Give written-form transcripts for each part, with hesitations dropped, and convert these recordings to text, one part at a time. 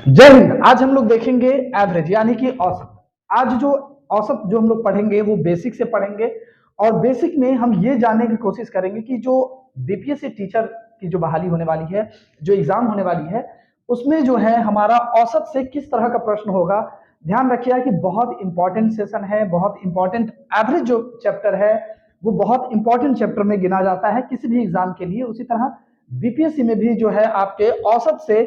जय हिंद। आज हम लोग देखेंगे एवरेज यानी कि औसत। आज जो औसत जो हम लोग पढ़ेंगे वो बेसिक से पढ़ेंगे और बेसिक में हम ये जानने की कोशिश करेंगे कि जो बीपीएससी टीचर की जो बहाली होने वाली है, जो एग्जाम होने वाली है, उसमें जो है हमारा औसत से किस तरह का प्रश्न होगा। ध्यान रखिएगा कि बहुत इंपॉर्टेंट सेशन है, बहुत इंपॉर्टेंट। एवरेज जो चैप्टर है वो बहुत इंपॉर्टेंट चैप्टर में गिना जाता है किसी भी एग्जाम के लिए। उसी तरह बीपीएससी में भी जो है आपके औसत से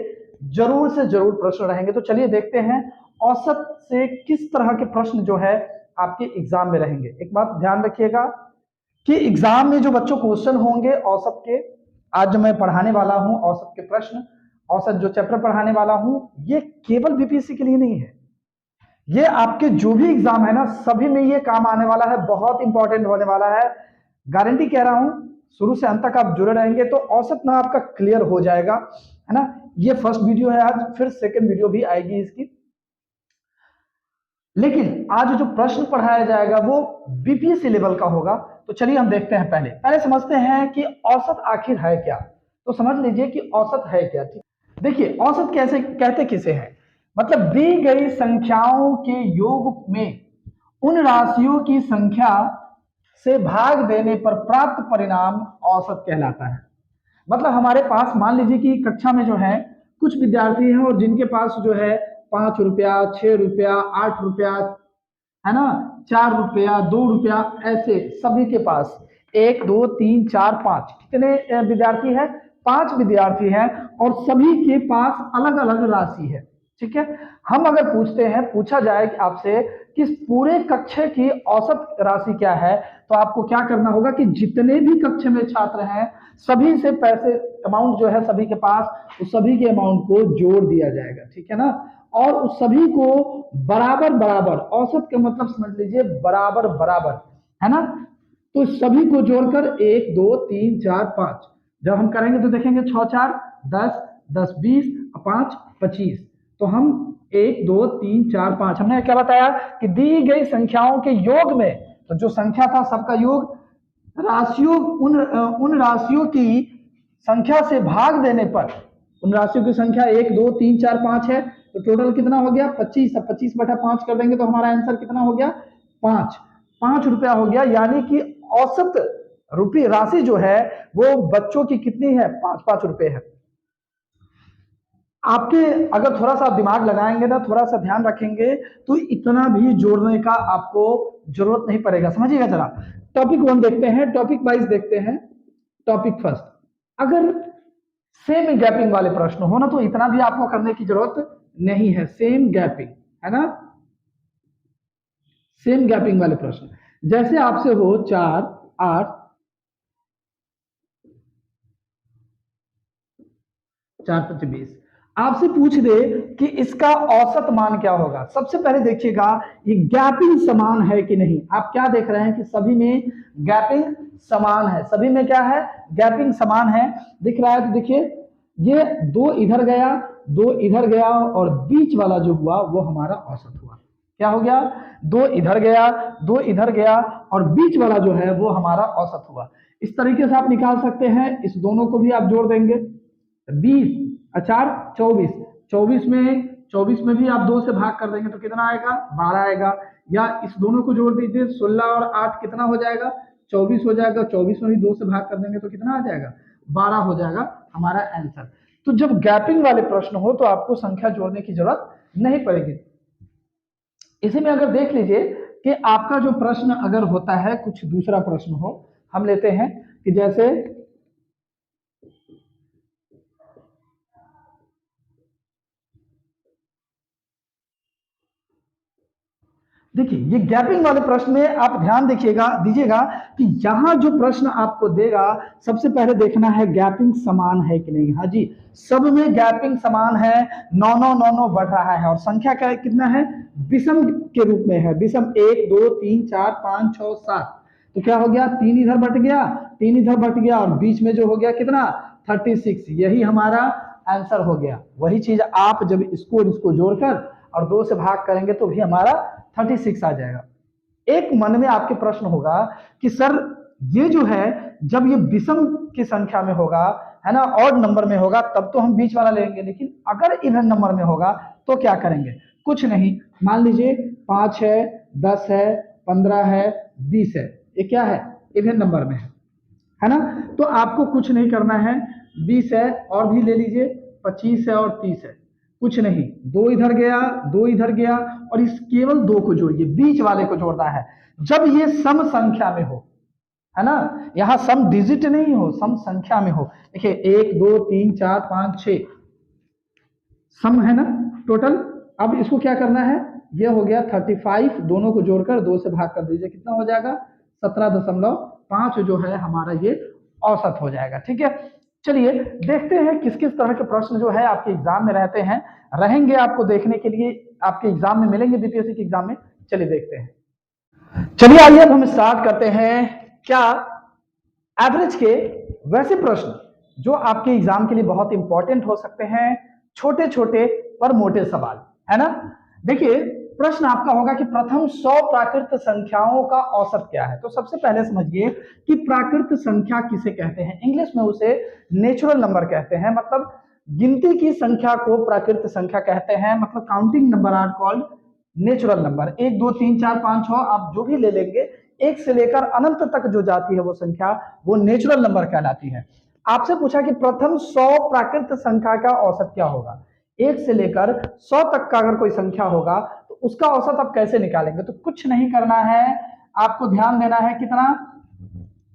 जरूर प्रश्न रहेंगे। तो चलिए देखते हैं औसत से किस तरह के प्रश्न जो है आपके एग्जाम में रहेंगे। एक बात ध्यान रखिएगा कि एग्जाम में जो बच्चों क्वेश्चन होंगे औसत के, आज जो मैं पढ़ाने वाला हूं औसत के प्रश्न, औसत जो चैप्टर पढ़ाने वाला हूं, ये केवल बीपीएससी के लिए नहीं है, ये आपके जो भी एग्जाम है ना सभी में ये काम आने वाला है, बहुत इंपॉर्टेंट होने वाला है। गारंटी कह रहा हूं, शुरू से अंत तक आप जुड़े रहेंगे तो औसत ना आपका क्लियर हो जाएगा, है ना। ये फर्स्ट वीडियो है आज, फिर सेकंड वीडियो भी आएगी इसकी। लेकिन आज जो प्रश्न पढ़ाया जाएगा वो बीपीएससी लेवल का होगा। तो चलिए हम देखते हैं, पहले समझते हैं कि औसत आखिर है क्या। तो समझ लीजिए कि औसत है क्या। ठीक, देखिए औसत कैसे कहते किसे हैं, मतलब दी गई संख्याओं के योग में उन राशियों की संख्या से भाग देने पर प्राप्त परिणाम औसत कहलाता है। मतलब हमारे पास मान लीजिए कि कक्षा में जो है कुछ विद्यार्थी हैं और जिनके पास जो है 5 रुपया, 6 रुपया, 8 रुपया, है ना, 4 रुपया, 2 रुपया, ऐसे सभी के पास 1 2 3 4 5 कितने विद्यार्थी है, 5 विद्यार्थी हैं और सभी के पास अलग अलग राशि है। ठीक है, हम अगर पूछा जाए कि आपसे कि इस पूरे कक्षा की औसत राशि क्या है, तो आपको क्या करना होगा कि जितने भी कक्षा में छात्र हैं सभी से पैसे अमाउंट जो है सभी के पास, उस सभी के अमाउंट को जोड़ दिया जाएगा। ठीक है ना, और उस सभी को बराबर बराबर, औसत का मतलब समझ लीजिए बराबर बराबर, है ना। तो सभी को जोड़कर 1 2 3 4 5 जब हम करेंगे तो देखेंगे 6 4 10, 10 20, 5 25। तो हम 1 2 3 4 5 हमने क्या बताया कि दी गई संख्याओं के योग में, तो जो संख्या था सबका योग, राशियों उन राशियों की संख्या से भाग देने पर, उन राशियों की संख्या 1 2 3 4 5 है, तो टोटल कितना हो गया 25। अब 25/5 कर देंगे तो हमारा आंसर कितना हो गया 5। 5 रुपया हो गया, यानी कि औसत रुपये राशि जो है वो बच्चों की कितनी है, 5 5 रुपए है। आपके अगर थोड़ा सा दिमाग लगाएंगे ना, थोड़ा सा ध्यान रखेंगे, तो इतना भी जोड़ने का आपको जरूरत नहीं पड़ेगा। समझिएगा जरा। टॉपिक 1 देखते हैं, टॉपिक वाइज देखते हैं। टॉपिक फर्स्ट, अगर सेम गैपिंग वाले प्रश्न हो ना तो इतना भी आपको करने की जरूरत नहीं है। सेम गैपिंग, है ना, सेम गैपिंग वाले प्रश्न, जैसे आपसे हो 4 8 4 5 20, आपसे पूछ दे कि इसका औसत मान क्या होगा। सबसे पहले देखिएगा ये गैपिंग समान है कि नहीं। आप क्या देख रहे हैं कि सभी में गैपिंग समान है, सभी में क्या है, गैपिंग समान है, दिख रहा है। तो देखिए ये 2 इधर गया, 2 इधर गया और बीच वाला जो हुआ वो हमारा औसत हुआ। क्या हो गया, 2 इधर गया, 2 इधर गया और बीच वाला जो है वो हमारा औसत हुआ। इस तरीके से आप निकाल सकते हैं। इस दोनों को भी आप जोड़ देंगे, 20 4 24, 24 में भी आप 2 से भाग कर देंगे तो कितना आएगा, 12 आएगा। या इस दोनों को जोड़ दीजिए, 16 और 8 कितना हो जाएगा, 24 हो जाएगा। 24 में भी 2 से भाग कर देंगे तो कितना आ जाएगा, 12 हो जाएगा हमारा आंसर। तो जब गैपिंग वाले प्रश्न हो तो आपको संख्या जोड़ने की जरूरत नहीं पड़ेगी। इसी में अगर देख लीजिए कि आपका जो प्रश्न अगर होता है कुछ दूसरा प्रश्न हो, हम लेते हैं कि जैसे देखिए ये गैपिंग वाले प्रश्न में आप ध्यान दीजिएगा कि यहां जो प्रश्न आपको देगा सबसे पहले देखना है गैपिंग समान है कि नहीं। हाँ जी, सब में गैपिंग समान है, 9 9 9 9 बढ़ रहा है और संख्या क्या कितना है, विषम के रूप में है। विषम 1 2 3 4 5 6 7, तो क्या हो गया, 3 इधर बट गया, 3 इधर बट गया और बीच में जो हो गया कितना 36। यही हमारा आंसर हो गया। वही चीज आप जब इसको जोड़कर और 2 से भाग करेंगे तो भी हमारा 36 आ जाएगा। एक मन में आपके प्रश्न होगा कि सर ये जो है जब ये विषम की संख्या में होगा, है ना, ऑड नंबर में होगा, तब तो हम बीच वाला लेंगे, लेकिन अगर इवन नंबर में होगा तो क्या करेंगे? कुछ नहीं, मान लीजिए 5 है, 10 है, 15 है, 20 है, ये क्या है? इवन नंबर में है ना। तो आपको कुछ नहीं करना है, 20 है और भी ले लीजिए, 25 है और 30 है, कुछ नहीं, 2 इधर गया, 2 इधर गया, और इस केवल 2 को जोड़िए, बीच वाले को जोड़ना है। जब ये सम संख्या में हो, है ना, यहां सम डिजिट नहीं हो, सम संख्या में हो। देखिए 1 2 3 4 5 6 सम है ना टोटल। अब इसको क्या करना है? ये हो गया 35, दोनों को जोड़कर 2 से भाग कर दीजिए, कितना हो जाएगा? 17.5 जो है हमारा ये औसत हो जाएगा। ठीक है, चलिए देखते हैं किस किस तरह के प्रश्न जो है आपके एग्जाम में रहते हैं, रहेंगे आपको देखने के लिए, आपके एग्जाम में मिलेंगे बीपीएससी के एग्जाम में। चलिए देखते हैं। चलिए आइए अब हम स्टार्ट करते हैं। क्या एवरेज के वैसे प्रश्न जो आपके एग्जाम के लिए बहुत इंपॉर्टेंट हो सकते हैं, छोटे छोटे पर मोटे सवाल, है ना। देखिए प्रश्न आपका होगा कि प्रथम 100 प्राकृत संख्याओं का औसत क्या है। तो सबसे पहले समझिए कि प्राकृत संख्या किसे कहते हैं। इंग्लिश में उसे नेचुरल नंबर कहते हैं, मतलब गिनती की संख्या को प्राकृत संख्या कहते हैं, मतलब counting number are called natural number. 1 2 3 4 5 6 आप जो भी ले लेंगे, एक से लेकर अनंत तक जो जाती है वो संख्या, वो नेचुरल नंबर कहलाती है। आपसे पूछा कि प्रथम 100 प्राकृत संख्या का औसत क्या होगा। 1 से लेकर 100 तक का अगर कोई संख्या होगा तो उसका औसत आप कैसे निकालेंगे। तो कुछ नहीं करना है, आपको ध्यान देना है कितना,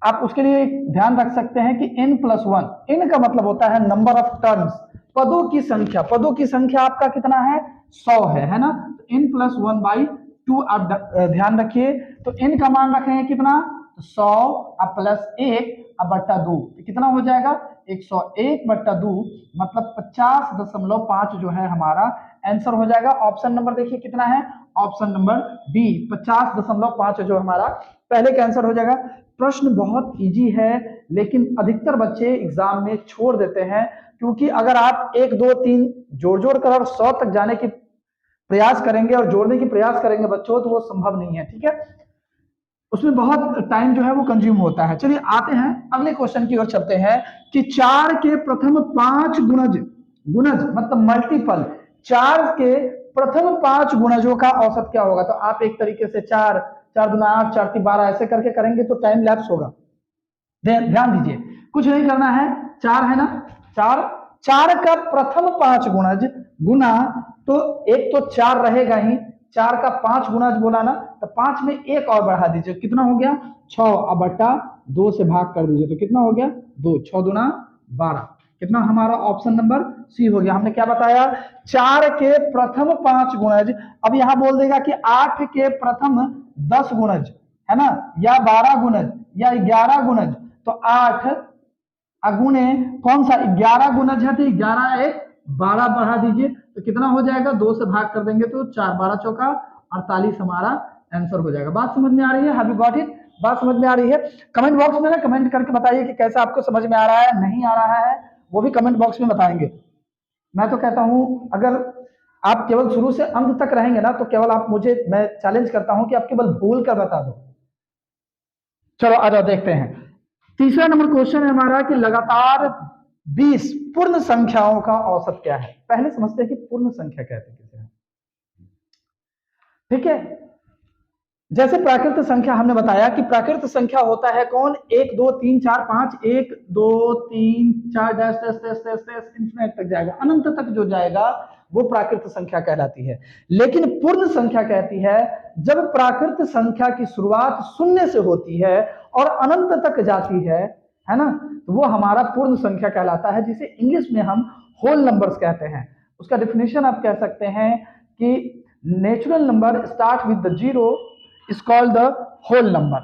आप उसके लिए ध्यान रख सकते हैं कि n+1, n का मतलब होता है नंबर ऑफ टर्म्स, पदों की संख्या। पदों की संख्या आपका कितना है? 100 है ना। तो n+1/2 आप ध्यान रखिए। तो n का मान रखे हैं कितना? 100 अब +1 अब बट्टा 2, तो कितना हो जाएगा? 101/2, मतलब 50.5 जो है हमारा आंसर हो जाएगा। ऑप्शन नंबर देखिए कितना है, ऑप्शन नंबर डी 50.5 जो हमारा पहले का आंसर हो जाएगा। प्रश्न बहुत इजी है, लेकिन अधिकतर बच्चे एग्जाम में छोड़ देते हैं, क्योंकि अगर आप 1 2 3 जोड़ जोड़ कर और 100 तक जाने की प्रयास करेंगे और जोड़ने की प्रयास करेंगे बच्चों, तो वो संभव नहीं है। ठीक है, उसमें बहुत टाइम जो है वो कंज्यूम होता है। चलिए आते हैं अगले क्वेश्चन की ओर चलते हैं कि 4 के प्रथम 5 गुणज, गुणज मतलब मल्टीपल, 4 के प्रथम 5 गुणजों का औसत क्या होगा। तो आप एक तरीके से 4 4 दूना 8 4 3 12 ऐसे करके करेंगे तो टाइम लैप्स होगा। ध्यान दीजिए, कुछ नहीं करना है, 4 है ना, 4 का प्रथम 5 गुणज गुना, तो एक तो 4 रहेगा ही, 4 का 5 गुणज बोला ना, तो 5 में एक और बढ़ा दीजिए, कितना हो गया? 6, अब बट्टा 2 से भाग कर दीजिए, तो कितना हो गया? 2, 6 दूना 12, कितना हमारा ऑप्शन नंबर सी हो गया। हमने क्या बताया? 4 के प्रथम 5 गुणज। अब यहां बोल देगा कि 8 के प्रथम 10 गुणज, है ना, या 12 गुणज या 11 गुणज। तो 8 अगुणे कौन सा? 11 गुणज है, तो 11 1 12 बढ़ा दीजिए, तो कितना हो जाएगा? 2 से भाग कर देंगे तो 4 12 चौका 48 हमारा आंसर हो जाएगा। बात समझ में आ रही है? Have you got it? बात समझ में आ रही है? कमेंट बॉक्स में ना कमेंट करके बताइए कि कैसा आपको समझ में आ रहा है, नहीं आ रहा है, वो भी कमेंट बॉक्स में बताएंगे। मैं तो कहता हूं अगर आप केवल शुरू से अंत तक रहेंगे ना, तो केवल आप मुझे, मैं चैलेंज करता हूं कि आप केवल भूल कर बता दो। चलो आ जाओ देखते हैं। तीसरा नंबर क्वेश्चन है हमारा कि लगातार 20 पूर्ण संख्याओं का औसत क्या है। पहले समझते हैं कि पूर्ण संख्या कहते हैं किसे। ठीक है, जैसे प्राकृत संख्या हमने बताया कि प्राकृत संख्या होता है कौन? 1 2 3 4 5, 1 2 3 4 dash dash dash dash dash infinite तक जाएगा, अनंत तक जो जाएगा वो प्राकृत संख्या कहलाती है। लेकिन पूर्ण संख्या कहती है जब प्राकृत संख्या की शुरुआत शून्य से होती है और अनंत तक जाती है ना, तो वो हमारा पूर्ण संख्या कहलाता है, जिसे इंग्लिश में हम होल नंबर्स कहते हैं। उसका डेफिनेशन आप कह सकते हैं कि natural number start with the zero is called the whole number.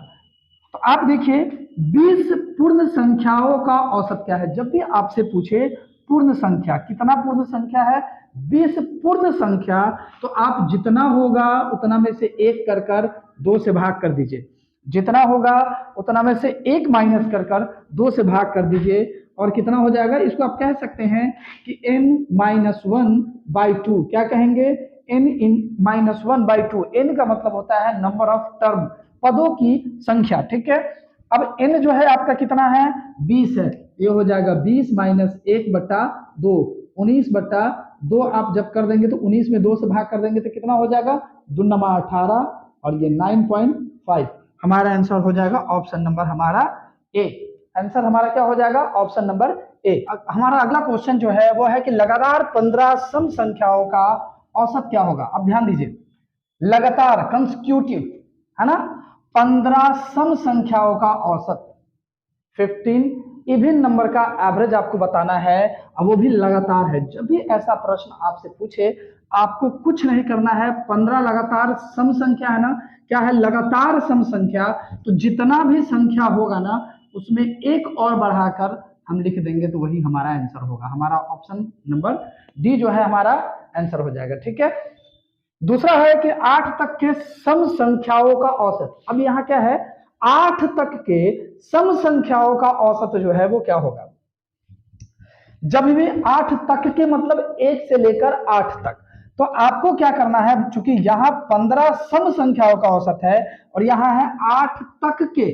तो आप देखिए 20 पूर्ण संख्याओं का औसत क्या है। जब भी आपसे पूछे पूर्ण संख्या, कितना पूर्ण संख्या है? 20 पूर्ण संख्या, तो आप जितना होगा उतना में से एक कर 2 से भाग कर दीजिए, जितना होगा उतना में से एक माइनस कर 2 से भाग कर दीजिए, और कितना हो जाएगा? इसको आप कह सकते हैं कि n-1/2। क्या कहेंगे? n-1/2। n का मतलब होता है नंबर ऑफ टर्म, पदों की संख्या। ठीक है, अब n जो है आपका कितना है 20 है, ये हो जाएगा 20 माइनस 1/2, 19/2 आप जब कर देंगे तो 19 में 2 से भाग कर देंगे तो कितना हो जाएगा 2×18 और ये 9.5। हमारा आंसर हो जाएगा ऑप्शन नंबर हमारा ए। आंसर हमारा क्या हो जाएगा ऑप्शन नंबर ए। हमारा अगला क्वेश्चन जो है वो है कि लगातार 15 सम संख्याओं का औसत क्या होगा। अब ध्यान दीजिए, लगातार कंसेक्यूटिव है ना, 15 सम संख्याओं का औसत, 15 इवन नंबर का एवरेज आपको बताना है, अब वो भी लगातार है। जब भी ऐसा प्रश्न आपसे पूछे आपको कुछ नहीं करना है, 15 लगातार सम संख्या है ना, क्या है लगातार सम संख्या, तो जितना भी संख्या होगा ना उसमें एक और बढ़ाकर हम लिख देंगे तो वही हमारा आंसर होगा। हमारा ऑप्शन नंबर डी जो है हमारा आंसर हो जाएगा। ठीक है, दूसरा है कि 8 तक के सम संख्याओं का औसत। अब यहां क्या है 8 तक के सम संख्याओं का औसत जो है वो क्या होगा। जब भी 8 तक के मतलब 1 से लेकर 8 तक, तो आपको क्या करना है, चूंकि यहां 15 सम संख्याओं का औसत है और यहां है 8 तक के,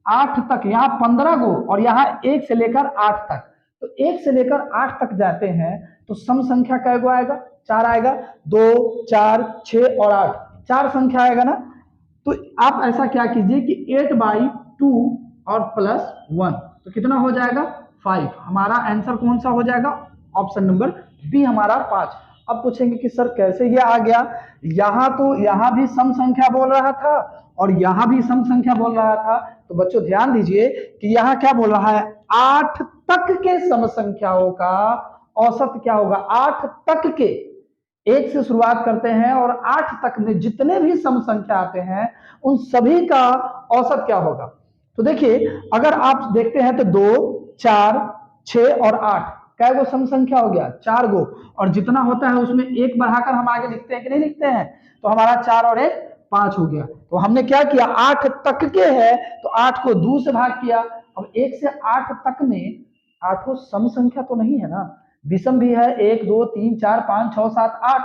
8 तक, यहां 15 गो और यहां 1 से लेकर 8 तक, तो 1 से लेकर 8 तक जाते हैं तो सम संख्या कै गो आएगा 4 आएगा, 2 4 6 और 8 4 संख्या आएगा ना। तो आप ऐसा क्या कीजिए कि 8/2 और +1 तो कितना हो जाएगा 5। हमारा आंसर कौन सा हो जाएगा ऑप्शन नंबर बी हमारा 5। अब पूछेंगे कि सर कैसे ये आ गया, यहां तो यहां भी सम संख्या बोल रहा था और यहां भी सम संख्या बोल रहा था। तो बच्चों ध्यान दीजिए कि यहां क्या बोल रहा है 8 तक के सम संख्याओं का औसत क्या होगा, 8 तक के, 1 से शुरुआत करते हैं और 8 तक में जितने भी सम संख्या आते हैं उन सभी का औसत क्या होगा। तो देखिए अगर आप देखते हैं तो 2 4 6 और 8 कै गो सम संख्या हो गया 4 गो, और जितना होता है उसमें 1 बढ़ाकर हम आगे लिखते हैं कि नहीं लिखते हैं, तो हमारा 4 और 1 5 हो गया। तो हमने क्या किया 8 तक के है तो 8 को 2 से भाग किया। अब 1 से 8 तक में 8 सम संख्या तो नहीं है ना, विषम भी है, 1 2 3 4 5 6 7 8,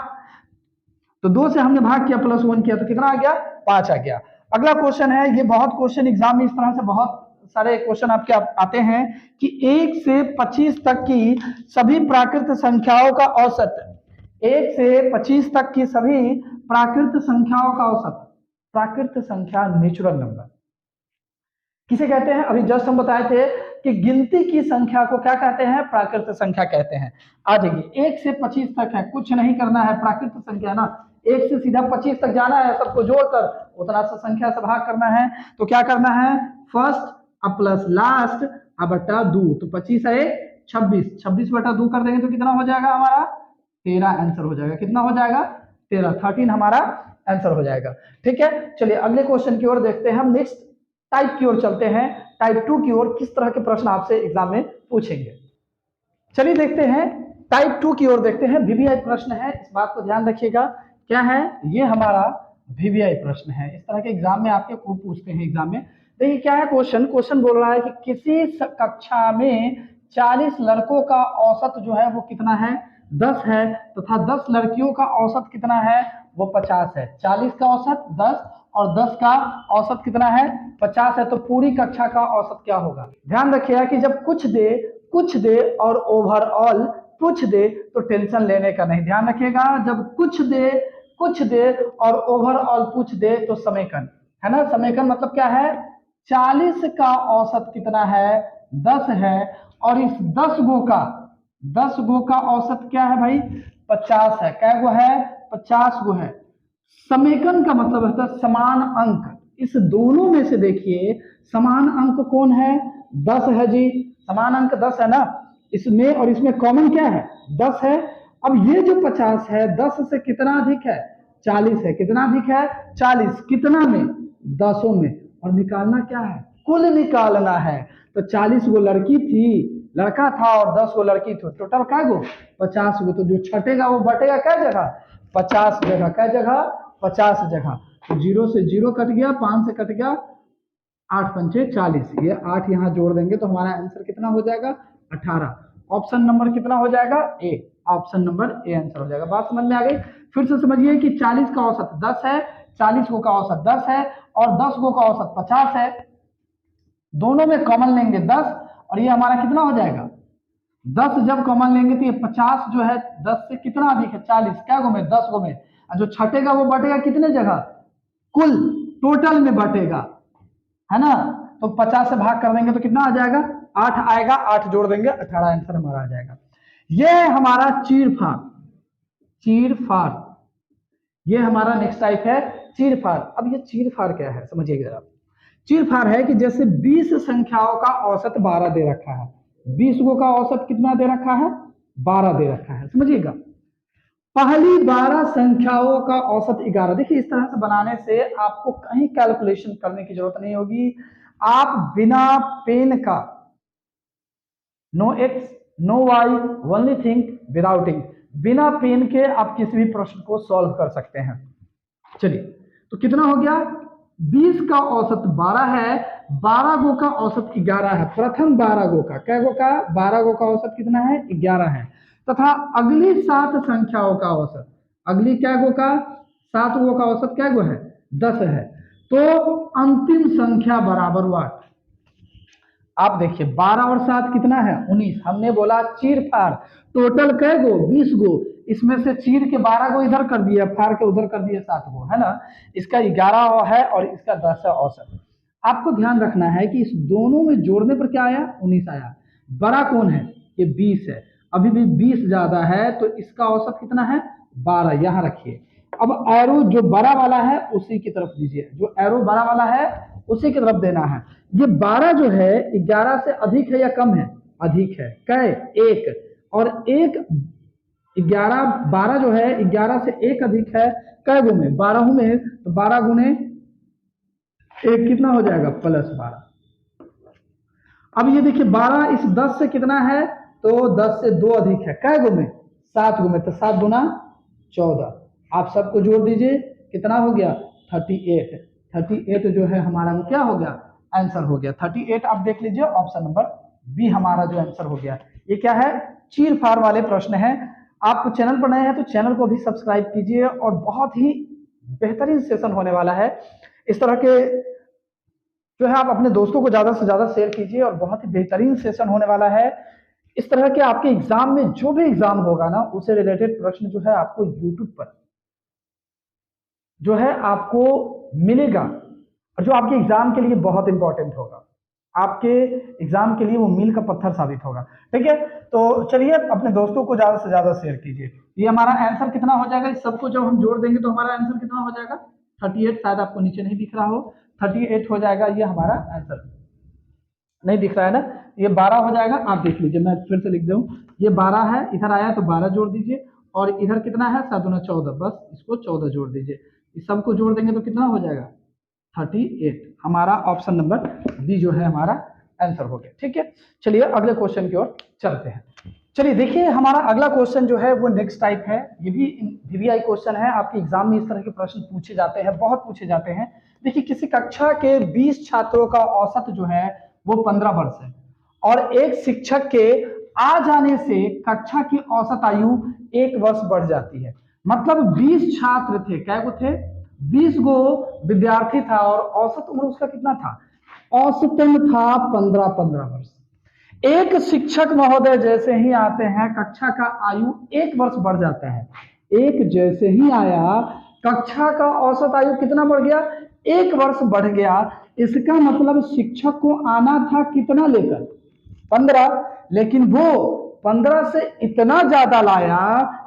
तो 2 से हमने भाग किया +1 किया तो कितना आ गया 5 आ गया। अगला क्वेश्चन है, ये बहुत क्वेश्चन एग्जाम में इस तरह से बहुत सारे क्वेश्चन आपके आते हैं कि 1 से 25 तक की सभी प्राकृत संख्याओं का औसत, 1 से 25 तक की सभी प्राकृत संख्याओं का औसत, प्राकृत संख्या नेचुरल नंबर किसे कहते हैं, अभी जस्ट हम बताए थे कि गिनती की संख्या को क्या कहते हैं प्राकृत संख्या कहते हैं। आ जाइए 1 से 25 तक है, कुछ नहीं करना है, प्राकृत संख्या ना, 1 से सीधा 25 तक जाना है, सबको जोड़कर उतना सा संख्या से भाग करना है। तो क्या करना है फर्स्ट अब प्लस लास्ट अब बटा 2, तो 25 है 26, 26/2 कर देंगे तो कितना हो जाएगा हमारा 13 आंसर हो जाएगा। कितना हो जाएगा 13, 13 हमारा आंसर हो जाएगा। ठीक है, चलिए अगले क्वेश्चन की ओर देखते हैं। हम नेक्स्ट टाइप की ओर चलते हैं, टाइप 2 की ओर, किस तरह के प्रश्न आपसे एग्जाम में पूछेंगे। चलिए देखते हैं टाइप 2 की ओर देखते हैं। वीवीआई प्रश्न है, इस बात को ध्यान रखिएगा, क्या है ये हमारा वीवीआई प्रश्न है। इस तरह के एग्जाम में आपके खूब पूछते हैं एग्जाम में। देखिए क्या है क्वेश्चन बोल रहा है कि किसी कक्षा में 40 लड़कों का औसत जो है वो कितना है 10 है, तथा 10 लड़कियों का औसत कितना है वो 50 है। 40 का औसत 10 और 10 का औसत कितना है 50 है, तो पूरी कक्षा का औसत क्या होगा। ध्यान रखिएगा कि जब कुछ दे और ओवरऑल पूछ दे तो टेंशन लेने का नहीं। ध्यान रखिएगा जब कुछ दे और ओवरऑल पूछ दे तो समेकन है ना, समेकन मतलब क्या है 40 का औसत कितना है 10 है और इस 10 गो का औसत क्या है भाई 50 है। क्या गो है 50 गो है। समेकन का मतलब होता है समान अंक, इस दोनों में से देखिए समान अंक कौन है 10 है जी, समान अंक 10 है ना, इसमें और इसमें कॉमन क्या है 10 है। अब ये जो 50 है 10 से कितना अधिक है 40 है, कितना अधिक है 40, कितना में 10 में, और निकालना क्या है कुल निकालना है। तो 40 गो लड़की थी, लड़का था और 10 गो लड़की थी, टोटल क्या गो 50 गो, तो जो छटेगा वो बटेगा क्या जगह 50 जगह, क्या जगह 50 जगह। तो 0 से 0 कट गया, 5 से कट गया, 8 पंचे 40, ये 8 यहाँ जोड़ देंगे तो हमारा आंसर कितना हो जाएगा 18। ऑप्शन नंबर कितना हो जाएगा ए, ऑप्शन नंबर ए आंसर हो जाएगा। बात समझ में आ गई। फिर से समझिए कि 40 का औसत 10 है, 40 गो का औसत 10 है और 10 गो का औसत 50 है। दोनों में कॉमन लेंगे 10 और ये हमारा कितना हो जाएगा 10 जब कॉमन लेंगे तो ये 50 जो है 10 से कितना अधिक है 40, क्या गो में 10 गो में, और जो छटेगा वो बटेगा कितने जगह, कुल टोटल में बटेगा, है ना। तो 50 से भाग कर देंगे तो कितना आ जाएगा 8 आएगा, 8 जोड़ देंगे 18 आंसर हमारा आ जाएगा। ये है हमारा चीरफाड़, चीरफाड़ ये हमारा नेक्स्ट टाइप है चीरफाड़। अब ये चीरफाड़ क्या है समझिएगा जरा। चीरफाड़ है कि जैसे 20 संख्याओं का औसत 12 दे रखा है, 20 गो का औसत कितना दे रखा है 12 दे रखा है, समझिएगा। पहली 12 संख्याओं का औसत 11। देखिए इस तरह से बनाने से आपको कहीं कैलकुलेशन करने की जरूरत नहीं होगी, आप बिना पेन का, no X no Y only think without ink, बिना पेन के आप किसी भी प्रश्न को सॉल्व कर सकते हैं। चलिए तो कितना हो गया 20 का औसत 12 है, 12 गो का औसत 11 है। प्रथम 12 गो का, क्या गो का 12 गो का औसत कितना है 11 है, तथा अगली 7 संख्याओं का औसत, अगली क्या गो का 7 गो का औसत क्या गो है 10 है। तो अंतिम संख्या बराबर हुआ। आप देखिए 12 और 7 कितना है 19। हमने बोला चीरफाड़ टोटल कै गो 20 गो, इसमें से चीर के 12 गो इधर कर दिया, फाड़ के उधर कर दिया 7 गो, है ना। इसका 11 है और इसका 10 है औसत। आपको ध्यान रखना है कि इस दोनों में जोड़ने पर क्या आया 19 आया। बड़ा कौन है ये 20 है, अभी भी 20 ज्यादा है तो इसका औसत कितना है 12, यहां रखिए। अब एरो जो बड़ा वाला है उसी की तरफ दीजिए, जो एरो बड़ा वाला है उसी की तरफ देना है। ये 12 जो है 11 से अधिक है या कम है, अधिक है, कै 1, और 1 11 12 जो है 11 से 1 अधिक है कै गो में 12 में, तो 12 गुने 1 कितना हो जाएगा +12। अब ये देखिए 12 इस 10 से कितना है तो 10 से 2 अधिक है कै गो में 7 गो में, तो 7 गुना 14। आप सबको जोड़ दीजिए कितना हो गया 38। 38 जो है हमारा वो क्या हो गया आंसर हो गया 38। आप देख लीजिए ऑप्शन नंबर बी हमारा जो आंसर हो गया। ये क्या है चीरफाड़ वाले प्रश्न है। आप चैनल पर नए हैं तो चैनल को भी सब्सक्राइब कीजिए, और बहुत ही बेहतरीन सेशन होने वाला है। इस तरह के जो है आप अपने दोस्तों को ज्यादा से ज्यादा शेयर कीजिए, और बहुत ही बेहतरीन सेशन होने वाला है। इस तरह के आपके एग्जाम में जो भी एग्जाम होगा ना उससे रिलेटेड प्रश्न जो है आपको यूट्यूब पर जो है आपको मिलेगा, और जो आपके एग्जाम के लिए बहुत इंपॉर्टेंट होगा, आपके एग्जाम के लिए वो मील का पत्थर साबित होगा। ठीक है, तो चलिए अपने दोस्तों को ज्यादा से ज्यादा शेयर कीजिए। ये हमारा आंसर कितना हो जाएगा, इस सबको जब हम जोड़ देंगे तो हमारा आंसर कितना हो जाएगा 38। शायद आपको नीचे नहीं दिख रहा हो, 38 हो जाएगा ये हमारा आंसर। नहीं दिख रहा है ना, ये 12 हो जाएगा। आप देख लीजिए मैं फिर से लिख दूं, ये 12 है, इधर आया तो 12 जोड़ दीजिए, और इधर कितना है 7 गुना 14, बस इसको 14 जोड़ दीजिए। इस सबको जोड़ देंगे तो कितना हो जाएगा 38। हमारा ऑप्शन नंबर बी जो है हमारा आंसर हो गया। ठीक है, चलिए अगले क्वेश्चन की ओर चलते हैं। चलिए देखिए हमारा अगला क्वेश्चन जो है वो नेक्स्ट टाइप है। ये भी वीवीआई क्वेश्चन है, आपके एग्जाम में इस तरह के प्रश्न पूछे जाते हैं, बहुत पूछे जाते हैं। देखिए किसी कक्षा के 20 छात्रों का औसत जो है वो 15 वर्ष है, और एक शिक्षक के आ जाने से कक्षा की औसत आयु 1 वर्ष बढ़ जाती है। मतलब 20 छात्र थे, क्या वो थे 20 गो विद्यार्थी था, और औसत उम्र उसका कितना था, औसतन था 15 वर्ष। एक शिक्षक महोदय जैसे ही आते हैं कक्षा का आयु 1 वर्ष बढ़ जाता है। एक जैसे ही आया कक्षा का औसत आयु कितना बढ़ गया 1 वर्ष बढ़ गया। इसका मतलब शिक्षक को आना था कितना लेकर 15, लेकिन वो 15 से इतना ज्यादा लाया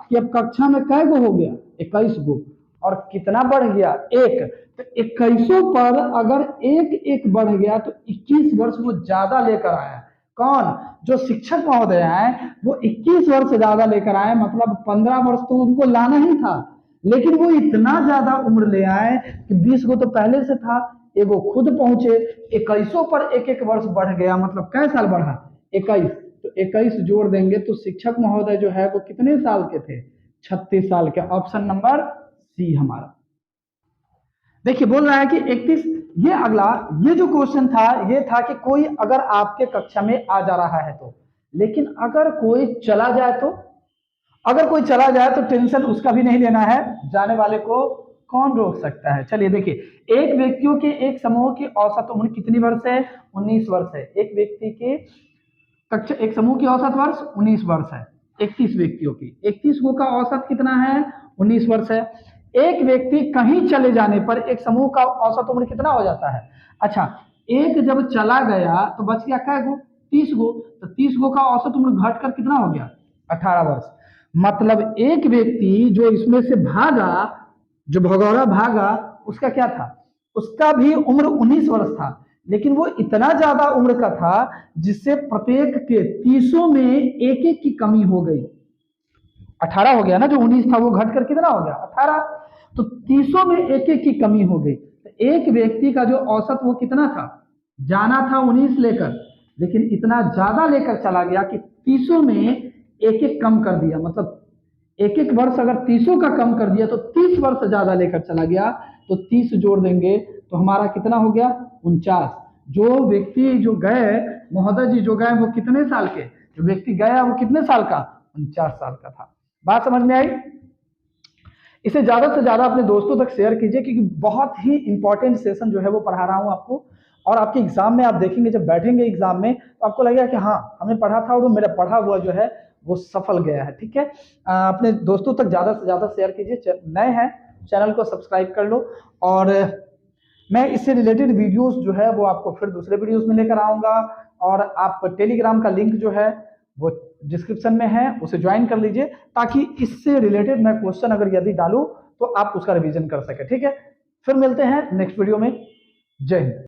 कि अब कक्षा में कै गो हो गया 21 गो, और कितना बढ़ गया 1। तो 21 पर अगर 1 बढ़ गया तो 21 वर्ष वो ज्यादा लेकर आया। कौन, जो शिक्षक महोदय आए वो 21 वर्ष ज्यादा लेकर आए, मतलब 15 वर्ष तो उनको लाना ही था, लेकिन वो इतना ज्यादा उम्र ले आए कि 20 गो तो पहले से था, एगो खुद पहुंचे, 21 पर 1 वर्ष बढ़ गया, मतलब कै साल बढ़ा 21। तो 21 जोड़ देंगे तो शिक्षक महोदय जो है वो कितने साल के थे 36 साल के। ऑप्शन नंबर सी हमारा। देखिए बोल रहा है कि 31। ये अगला ये जो क्वेश्चन था ये था कि कोई अगर आपके कक्षा में आ जा रहा है तो, लेकिन अगर कोई चला जाए तो, अगर कोई चला जाए तो टेंशन उसका भी नहीं लेना है, जाने वाले को कौन रोक सकता है? चलिए देखिए, एक व्यक्तियों के एक समूह की औसत उम्र कितनी वर्ष है? 19 वर्ष है। एक व्यक्ति के कक्षा एक समूह की औसत वर्ष 19 वर्ष है। 31 व्यक्तियों की 31 गो का औसत कितना है? 19 वर्ष है। एक व्यक्ति कहीं चले जाने पर एक समूह का औसत उम्र कितना हो जाता है? अच्छा, एक जब चला गया तो बच गया क्या गो? 30 गो। तो 30 गो का औसत उम्र घटकर कितना हो गया? 18 वर्ष। मतलब एक व्यक्ति जो इसमें से भागा, जो भगौरा भागा, उसका क्या था? उसका भी उम्र 19 वर्ष था, लेकिन वो इतना ज्यादा उम्र का था जिससे प्रत्येक के 30 में एक एक की कमी हो गई। 18 हो गया ना, जो 19 था वो घटकर कितना हो गया? 18। तो 30 में एक एक की कमी हो गई। तो एक व्यक्ति का जो औसत वो कितना था? जाना था 19 लेकर, लेकिन इतना ज्यादा लेकर चला गया कि 30 में एक एक कम कर दिया। मतलब एक एक वर्ष अगर 30 का कम कर दिया तो 30 वर्ष ज्यादा लेकर चला गया। तो 30 जोड़ देंगे तो हमारा कितना हो गया? 49। जो व्यक्ति जो गए, महोदय जी जो गए, वो कितने साल के? जो व्यक्ति गया वो कितने साल का? 49 साल का था। बात समझ में आई? इसे ज्यादा से ज्यादा अपने दोस्तों तक शेयर कीजिए, क्योंकि बहुत ही इंपॉर्टेंट सेशन जो है वो पढ़ा रहा हूं आपको। और आपके एग्जाम में आप देखेंगे, जब बैठेंगे एग्जाम में तो आपको लगेगा कि हाँ, हमने पढ़ा था और वो मेरा पढ़ा हुआ जो है वो सफल गया है। ठीक है, अपने दोस्तों तक ज्यादा से ज्यादा शेयर कीजिए। नए हैं चैनल को सब्सक्राइब कर लो। और मैं इससे रिलेटेड वीडियोस जो है वो आपको फिर दूसरे वीडियोस में लेकर आऊंगा। और आप टेलीग्राम का लिंक जो है वो डिस्क्रिप्शन में है, उसे ज्वाइन कर लीजिए, ताकि इससे रिलेटेड मैं क्वेश्चन अगर यदि डालूं तो आप उसका रिवीजन कर सके। ठीक है, फिर मिलते हैं नेक्स्ट वीडियो में। जय हिंद।